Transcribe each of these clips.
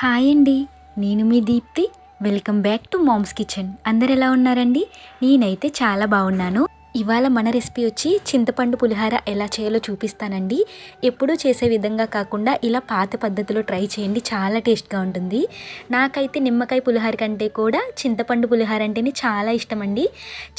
Hi అండి. నేను మీ Deepti. Welcome back to mom's kitchen. అందరు ఎలా ఉన్నారండి? నేనైతే చాలా బాగున్నాను. ఇవాళ మన రెసిపీ వచ్చి చింతపండు పులిహార ఎలా చేయాలో చూపిస్తానండి. ఎప్పుడూ చేసే విధంగా కాకుండా ఇలా పాత పద్ధతిలో ట్రై చేయండి, చాలా టేస్ట్గా ఉంటుంది. నాకైతే నిమ్మకాయ పులిహార కంటే కూడా చింతపండు పులిహార అంటేనే చాలా ఇష్టం అండి.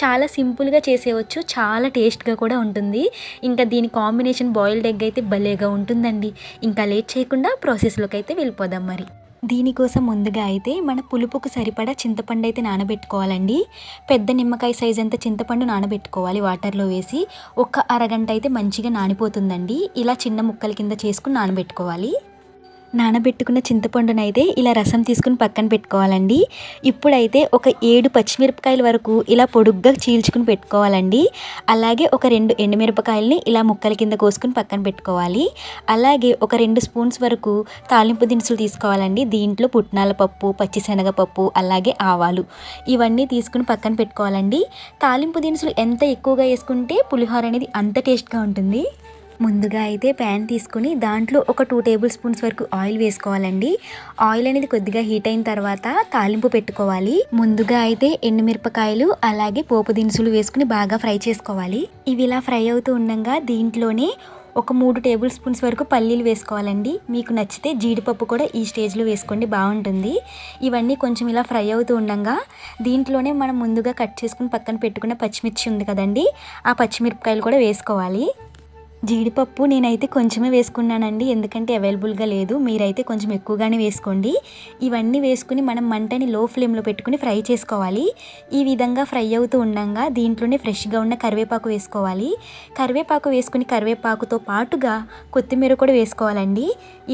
చాలా సింపుల్గా చేసేవచ్చు, చాలా టేస్ట్గా కూడా ఉంటుంది. ఇంకా దీని కాంబినేషన్ బాయిల్డ్ ఎగ్ అయితే భలేగా ఉంటుందండి. ఇంకా లేట్ చేయకుండా ప్రాసెస్లోకి అయితే వెళ్ళిపోదాం. మరి దీనికోసం ముందుగా అయితే మన పులుపుకు సరిపడా చింతపండు అయితే నానబెట్టుకోవాలండి. పెద్ద నిమ్మకాయ సైజ్ అంత చింతపండు నానబెట్టుకోవాలి వాటర్లో వేసి. ఒక అరగంట అయితే మంచిగా నానిపోతుందండి. ఇలా చిన్న ముక్కల కింద చేసుకుని నానబెట్టుకోవాలి. నానబెట్టుకున్న చింతపండునైతే ఇలా రసం తీసుకుని పక్కన పెట్టుకోవాలండి. ఇప్పుడైతే ఒక 7 పచ్చిమిరపకాయల వరకు ఇలా పొడుగ్గా చీల్చుకుని పెట్టుకోవాలండి. అలాగే ఒక 2 ఎండుమిరపకాయలని ఇలా ముక్కల కింద కోసుకుని పక్కన పెట్టుకోవాలి. అలాగే ఒక 2 స్పూన్స్ వరకు తాలింపు దినుసులు తీసుకోవాలండి. దీంట్లో పుట్నాల పప్పు, పచ్చిశనగపప్పు, అలాగే ఆవాలు ఇవన్నీ తీసుకుని పక్కన పెట్టుకోవాలండి. తాలింపు దినుసులు ఎంత ఎక్కువగా వేసుకుంటే పులిహోర అనేది అంత టేస్ట్గా ఉంటుంది. ముందుగా అయితే ప్యాన్ తీసుకుని దాంట్లో ఒక 2 టేబుల్ స్పూన్స్ వరకు ఆయిల్ వేసుకోవాలండి. ఆయిల్ అనేది కొద్దిగా హీట్ అయిన తర్వాత తాలింపు పెట్టుకోవాలి. ముందుగా అయితే ఎండుమిరపకాయలు అలాగే పోపు దినుసులు వేసుకుని బాగా ఫ్రై చేసుకోవాలి. ఇవి ఇలా ఫ్రై అవుతూ ఉండగా దీంట్లోనే ఒక 3 టేబుల్ స్పూన్స్ వరకు పల్లీలు వేసుకోవాలండి. మీకు నచ్చితే జీడిపప్పు కూడా ఈ స్టేజ్లో వేసుకోండి, బాగుంటుంది. ఇవన్నీ కొంచెం ఇలా ఫ్రై అవుతూ ఉండగా దీంట్లోనే మనం ముందుగా కట్ చేసుకుని పక్కన పెట్టుకున్న పచ్చిమిర్చి ఉంది కదండి, ఆ పచ్చిమిరపకాయలు కూడా వేసుకోవాలి. జీడిపప్పు నేనైతే కొంచెమే వేసుకున్నానండి, ఎందుకంటే అవైలబుల్గా లేదు. మీరైతే కొంచెం ఎక్కువగానే వేసుకోండి. ఇవన్నీ వేసుకుని మనం మంటని లో ఫ్లేమ్లో పెట్టుకుని ఫ్రై చేసుకోవాలి. ఈ విధంగా ఫ్రై అవుతూ ఉండగా దీంట్లోనే ఫ్రెష్గా ఉన్న కరివేపాకు వేసుకోవాలి. కరివేపాకు వేసుకుని కరివేపాకుతో పాటుగా కొత్తిమీర కూడా వేసుకోవాలండి.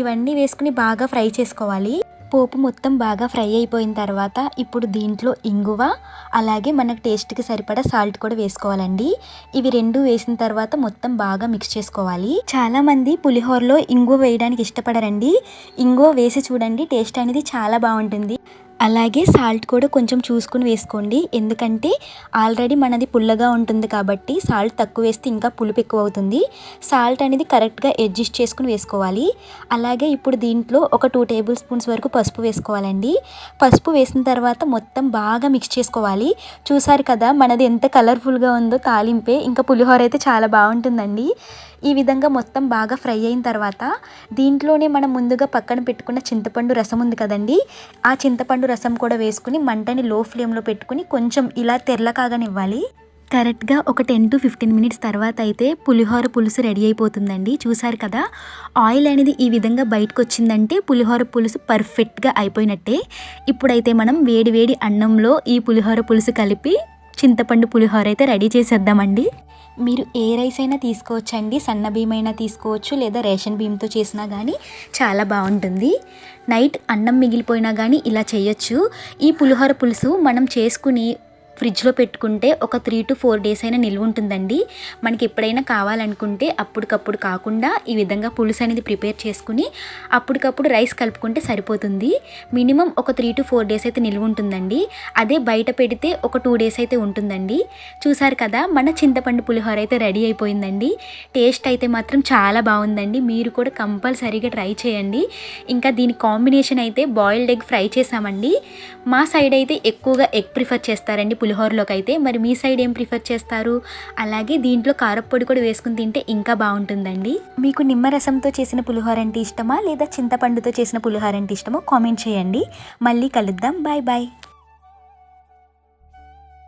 ఇవన్నీ వేసుకుని బాగా ఫ్రై చేసుకోవాలి. పోపు మొత్తం బాగా ఫ్రై అయిపోయిన తర్వాత ఇప్పుడు దీంట్లో ఇంగువ అలాగే మనకు టేస్ట్కి సరిపడా సాల్ట్ కూడా వేసుకోవాలండి. ఇవి రెండు వేసిన తర్వాత మొత్తం బాగా మిక్స్ చేసుకోవాలి. చాలామంది పులిహోరలో ఇంగువ వేయడానికి ఇష్టపడరండి. ఇంగువ వేసి చూడండి, టేస్ట్ అనేది చాలా బాగుంటుంది. అలాగే సాల్ట్ కూడా కొంచెం చూసుకుని వేసుకోండి, ఎందుకంటే ఆల్రెడీ మనది పుల్లగా ఉంటుంది కాబట్టి సాల్ట్ తక్కువ వేస్తే ఇంకా పులుపు ఎక్కువ అవుతుంది. సాల్ట్ అనేది కరెక్ట్గా అడ్జస్ట్ చేసుకుని వేసుకోవాలి. అలాగే ఇప్పుడు దీంట్లో ఒక 2 టేబుల్ స్పూన్స్ వరకు పసుపు వేసుకోవాలండి. పసుపు వేసిన తర్వాత మొత్తం బాగా మిక్స్ చేసుకోవాలి. చూసారు కదా మనది ఎంత కలర్ఫుల్గా ఉందో తాలింపే, ఇంకా పులిహోర అయితే చాలా బాగుంటుందండి. ఈ విధంగా మొత్తం బాగా ఫ్రై అయిన తర్వాత దీంట్లోనే మనం ముందుగా పక్కన పెట్టుకున్న చింతపండు రసం ఉంది కదండి, ఆ చింతపండు రసం కూడా వేసుకుని మంటని లో ఫ్లేమ్లో పెట్టుకుని కొంచెం ఇలా తెరలకాగనివ్వాలి. కరెక్ట్గా ఒక 10 to 15 మినిట్స్ తర్వాత అయితే పులిహోర పులుసు రెడీ అయిపోతుందండి. చూసారు కదా, ఆయిల్ అనేది ఈ విధంగా బయటకు వచ్చిందంటే పులిహోర పులుసు పర్ఫెక్ట్గా అయిపోయినట్టే. ఇప్పుడైతే మనం వేడి వేడి అన్నంలో ఈ పులిహోర పులుసు కలిపి చింతపండు పులిహోర అయితే రెడీ చేసేద్దామండి. మీరు ఏ రైస్ అయినా తీసుకోవచ్చండి, సన్న బియ్యం అయినా తీసుకోవచ్చు, లేదా రేషన్ బియ్యంతో చేసినా కానీ చాలా బాగుంటుంది. నైట్ అన్నం మిగిలిపోయినా కానీ ఇలా చేయొచ్చు. ఈ పులిహోర పులుసు మనం చేసుకుని ఫ్రిడ్జ్లో పెట్టుకుంటే ఒక 3 to 4 డేస్ అయినా నిల్వ ఉంటుందండి. మనకి ఎప్పుడైనా కావాలనుకుంటే అప్పటికప్పుడు కాకుండా ఈ విధంగా పులుసు అనేది ప్రిపేర్ చేసుకుని అప్పటికప్పుడు రైస్ కలుపుకుంటే సరిపోతుంది. మినిమం ఒక 3 to 4 డేస్ అయితే నిల్వ ఉంటుందండి. అదే బయట పెడితే ఒక 2 డేస్ అయితే ఉంటుందండి. చూసారు కదా, మన చింతపండు పులిహోర అయితే రెడీ అయిపోయిందండి. టేస్ట్ అయితే మాత్రం చాలా బాగుందండి. మీరు కూడా కంపల్సరీగా ట్రై చేయండి. ఇంకా దీని కాంబినేషన్ అయితే బాయిల్డ్ ఎగ్ ఫ్రై చేసామండి. మా సైడ్ అయితే ఎక్కువగా ఎగ్ ప్రిఫర్ చేస్తారండి పులిహోరలోకి అయితే. మరి మీ సైడ్ ఏం ప్రిఫర్ చేస్తారు? అలాగే దీంట్లో కారప్పొడి కూడా వేసుకుని తింటే ఇంకా బాగుంటుందండి. మీకు నిమ్మరసంతో చేసిన పులిహోర అంటే ఇష్టమా, లేదా చింతపండుతో చేసిన పులిహోర అంటే ఇష్టమో కామెంట్ చేయండి. మళ్ళీ కలుద్దాం. Bye bye.